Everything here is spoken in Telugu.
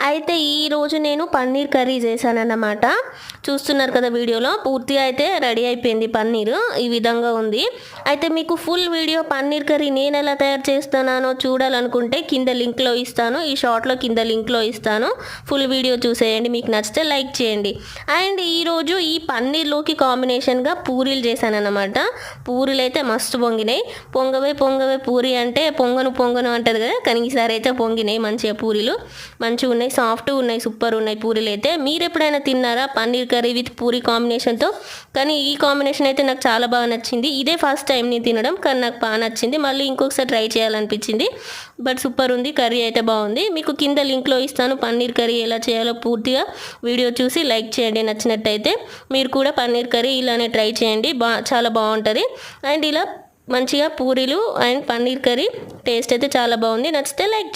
అయితే ఈరోజు నేను పన్నీర్ కర్రీ చేశానన్నమాట. చూస్తున్నారు కదా వీడియోలో. పూర్తిగా అయితే రెడీ అయిపోయింది పన్నీరు. ఈ విధంగా ఉంది. అయితే మీకు ఫుల్ వీడియో పన్నీర్ కర్రీ నేను ఎలా తయారు చేస్తున్నానో చూడాలనుకుంటే కింద లింక్లో ఇస్తాను. ఈ షార్ట్లో కింద లింక్లో ఇస్తాను. ఫుల్ వీడియో చూసేయండి. మీకు నచ్చితే లైక్ చేయండి. అండ్ ఈరోజు ఈ పన్నీర్లోకి కాంబినేషన్గా పూరీలు చేశానన్నమాట. పూరీలు అయితే మస్తు పొంగినాయి. పొంగవే పూరి అంటే పొంగను అంటది కదా, కానీ ఈసారి అయితే పొంగినాయి మంచిగా. పూరీలు మంచిగా ఉన్నాయి, సాఫ్ట్గా ఉన్నాయి, సూపర్ ఉన్నాయి పూరీలు అయితే. మీరు ఎప్పుడైనా తిన్నారా పన్నీర్ కర్రీ విత్ పూరీ కాంబినేషన్తో? కానీ ఈ కాంబినేషన్ అయితే నాకు చాలా బాగా నచ్చింది. ఇదే ఫస్ట్ టైం నేను తినడం, కానీ నాకు బాగా నచ్చింది. మళ్ళీ ఇంకొకసారి ట్రై చేయాలనిపించింది. బట్ సూపర్ ఉంది, కర్రీ అయితే బాగుంది. మీకు కింద లింక్లో ఇస్తాను పన్నీర్ కర్రీ ఎలా చేయాలో పూర్తిగా వీడియో చూసి లైక్ చేయండి. నచ్చినట్టయితే మీరు కూడా పన్నీర్ కర్రీ ఇలానే ట్రై చేయండి, చాలా బాగుంటుంది. అండ్ ఇలా మంచిగా పూరీలు అండ్ పన్నీర్ కర్రీ టేస్ట్ అయితే చాలా బాగుంది. నచ్చితే లైక్